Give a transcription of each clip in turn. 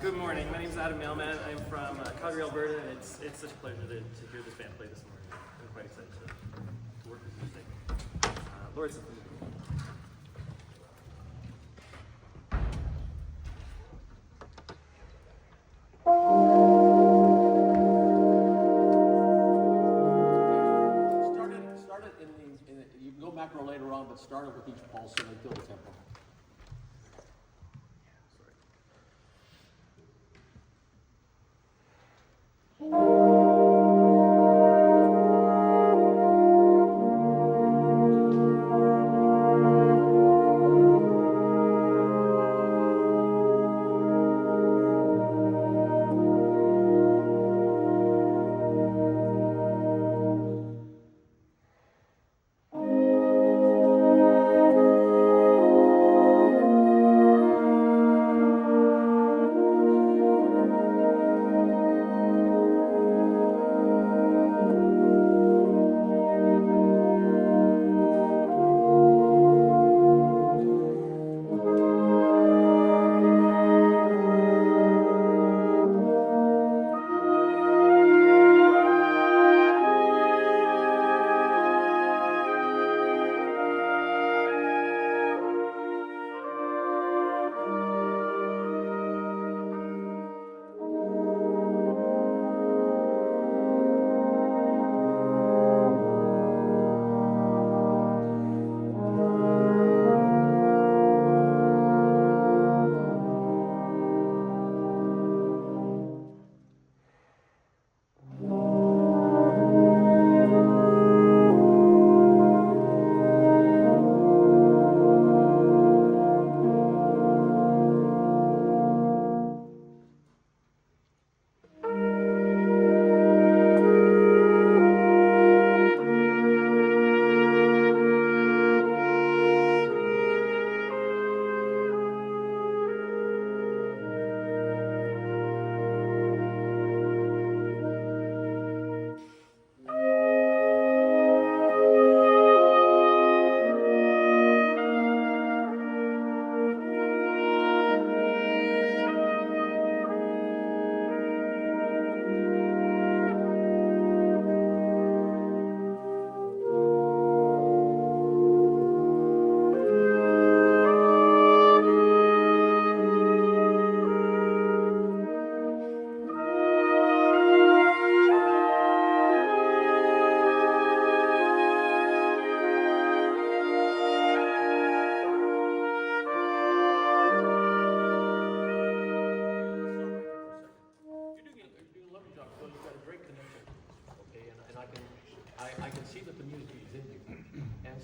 Good morning. My name is Adam Mailman. I'm from Calgary, Alberta, and it's such a pleasure to hear this band play this morning. I'm quite excited to work with music. Lauridsen. Start it you can go macro later on, but start it with each pulse so they feel the tempo.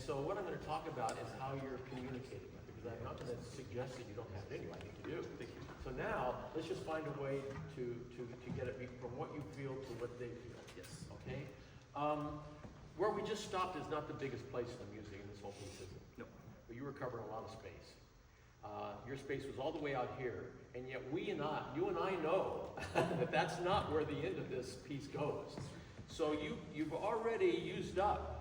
So what I'm going to talk about is how you're communicating it, because I'm not going to suggest that you don't have it anyway. I think you do. So now, let's just find a way to get it from what you feel to what they feel. Yes. Okay? Where we just stopped is not the biggest place in the music in this whole piece, is it? No. But you were covering a lot of space. Your space was all the way out here, and yet you and I know that that's not where the end of this piece goes. So you've already used up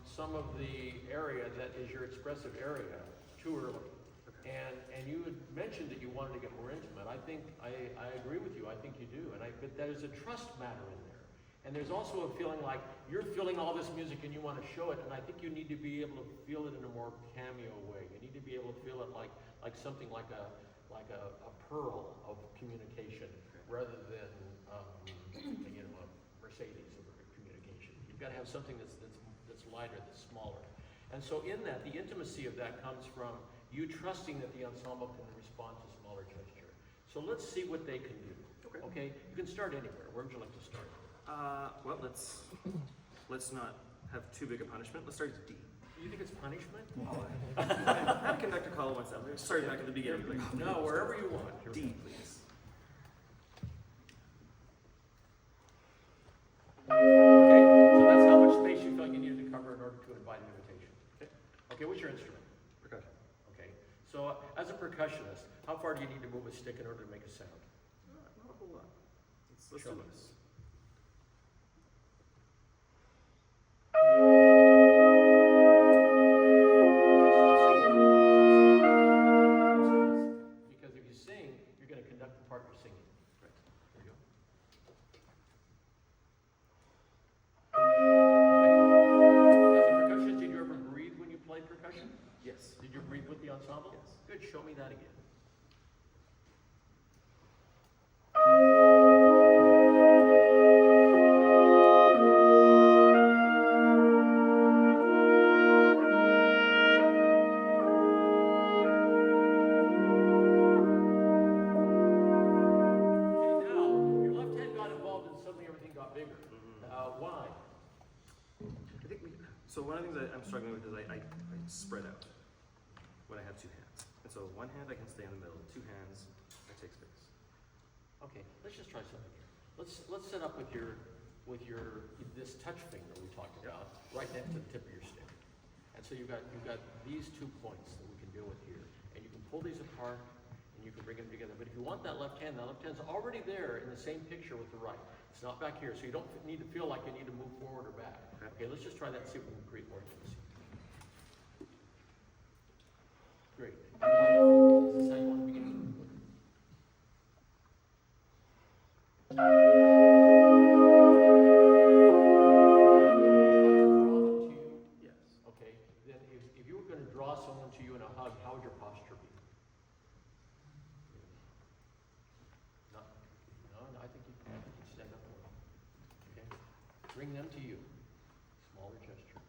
some of the area that is your expressive area too early. Okay. And you had mentioned that you wanted to get more intimate. I think I agree with you. I think you do. But there's a trust matter in there. And there's also a feeling like you're feeling all this music and you want to show it, and I think you need to be able to feel it in a more cameo way. You need to be able to feel it like something like a pearl of communication, rather than a Mercedes of communication. You've got to have something that's lighter, that's smaller. And so in that, the intimacy of that comes from you trusting that the ensemble can respond to smaller gesture. So let's see what they can do. Okay? You can start anywhere. Where would you like to start? Well, let's not have too big a punishment. Let's start at D. You think it's punishment? I had a conductor call once out. Sorry, back at the beginning. No, wherever you want. D, please. Okay, so that's how much space you felt you needed to cover in order to invite an invitation. Okay, what's your instrument? Percussion. Okay, so as a percussionist, how far do you need to move a stick in order to make a sound? Not a whole lot. Let's Show do me. this. Because if you sing, you're going to spread out when I have two hands. And so one hand I can stay in the middle, two hands I take space. Okay, let's just try something here. Let's set up with your this touch finger we talked about right next to the tip of your stick. And so you've got these 2 points that we can deal with here, and you can pull these apart and you can bring them together. But if you want that left hand's already there in the same picture with the right. It's not back here, so you don't need to feel like you need to move forward or back. Okay, let's just try that and see if we can create more intimacy. Great. Is this how you want to begin? Yes. Okay, then if you were going to draw someone to you in a hug, how would your posture be? No, I think you stand up more. Okay, bring them to you. Smaller gesture.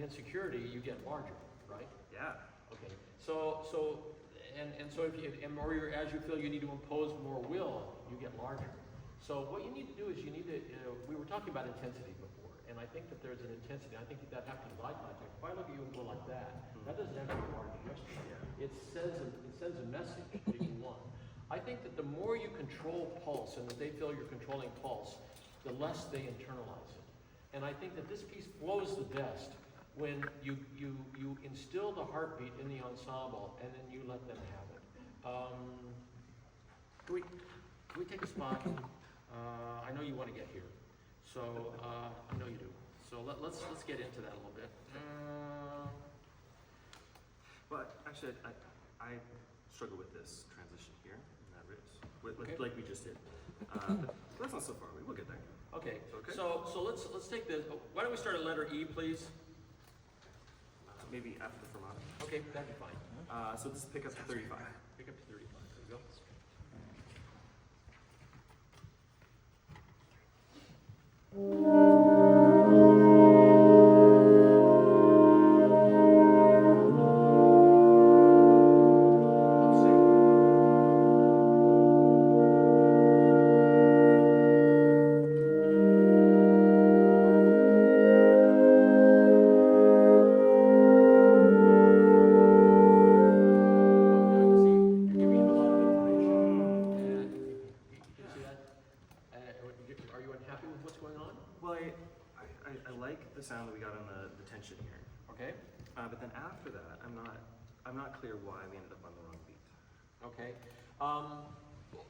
insecurity, you get larger, right? Yeah. Okay. So so if you, or as you feel you need to impose more will, you get larger. So what you need to do is you need to, we were talking about intensity before, and I think that there's an intensity. I think that happens with eye contact. If I look at you and go like that, that doesn't have to be a large gesture. Yeah. It sends a message that you want. I think that the more you control pulse and that they feel you're controlling pulse, the less they internalize it. And I think that this piece flows the best when you instill the heartbeat in the ensemble and then you let them have it. Can we take a spot? I know you want to get here, so I know you do. So let's get into that a little bit. But actually, I struggle with this transition here in that ribs, Okay. like we just did. But that's not so far away. We'll get there. Okay. Okay. So let's take this. Why don't we start at letter E, please? Maybe after the fermata. Okay, that'd be fine. So this is pick up to 35. Pick up to 35. There you go. Sound that we got on the tension here. Okay. But then after that, I'm not clear why we ended up on the wrong beat. Okay.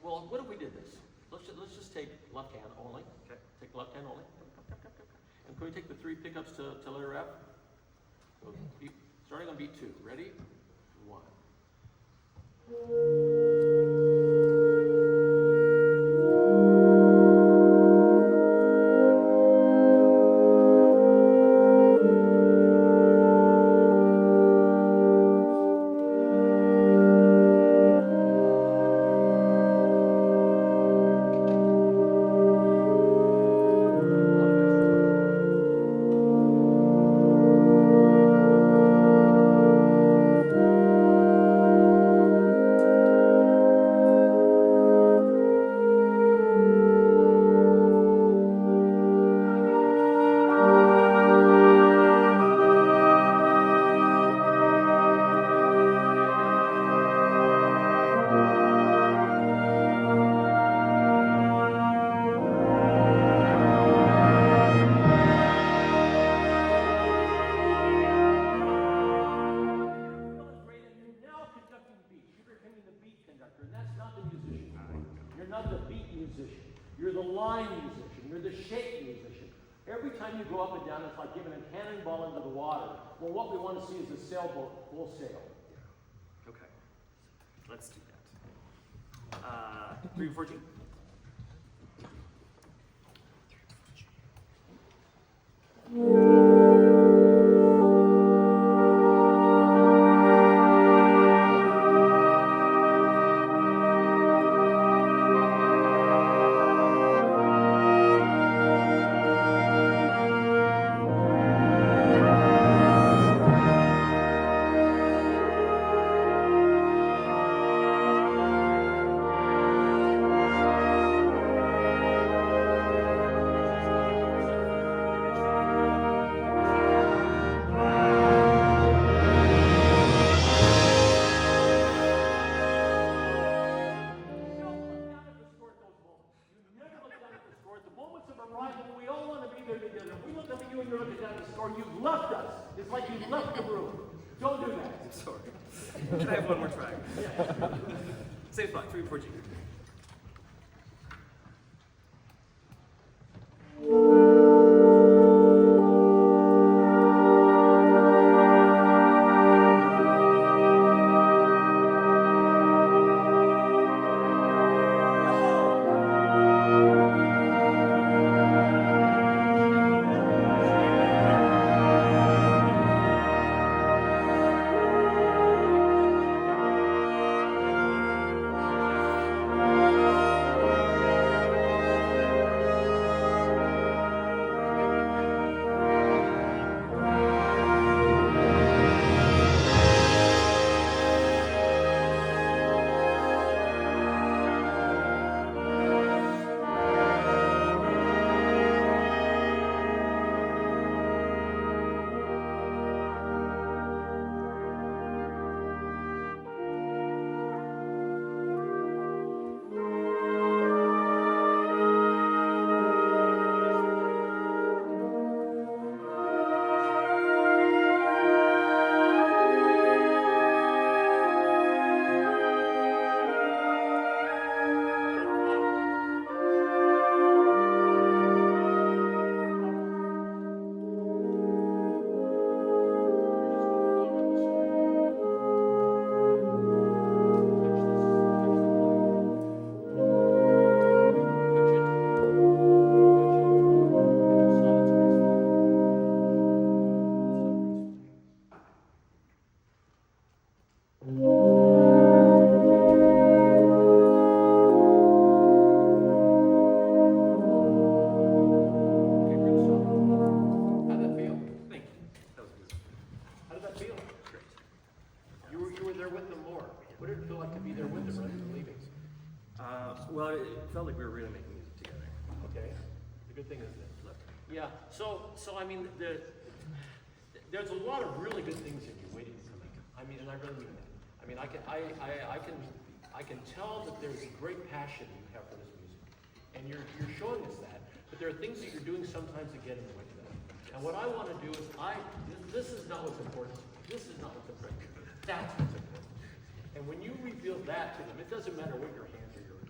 Well, what if we did this? Let's just take left hand only. Okay. Take left hand only. And can we take the 3 pickups to letter F? So starting on beat 2. Ready? 1. line musician, you're the shape musician. Every time you go up and down, it's like giving a cannonball into the water. Well, what we want to see is a sailboat full sail. Okay. Let's do that. 3 before G. You've left us. It's like you left the room. Don't do that. Sorry. Can I have one more try? Same spot, 3 before G. Well, it felt like we were really making music together. Okay. The good thing is that. Yeah. So I mean, there's a lot of really good things in you waiting to come in. I mean, and I really mean that. I mean, I can tell that there's a great passion you have for this music, and you're showing us that. But there are things that you're doing sometimes that get in the way of that. And what I want to do is, this is not what's important. This is not what's important. That's what's important. And when you reveal that to them, it doesn't matter what your hands or your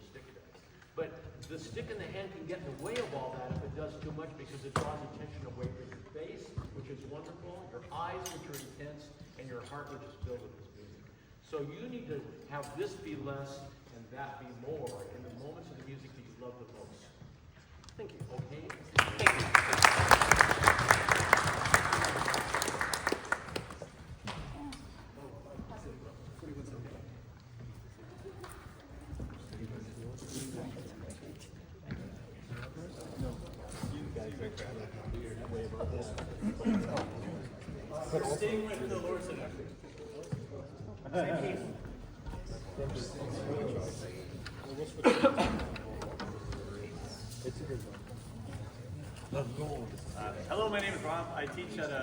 stick does. But the stick in the hand can get in the way of all that if it does too much, because it draws attention away from your face, which is wonderful, your eyes, which are intense, and your heart, which is filled with this music. So you need to have this be less and that be more in the moments of the music that you love the most. Thank you. Okay? Thank you. We're staying with the Lauridsen. Same piece. Hello, my name is Rob. I teach at a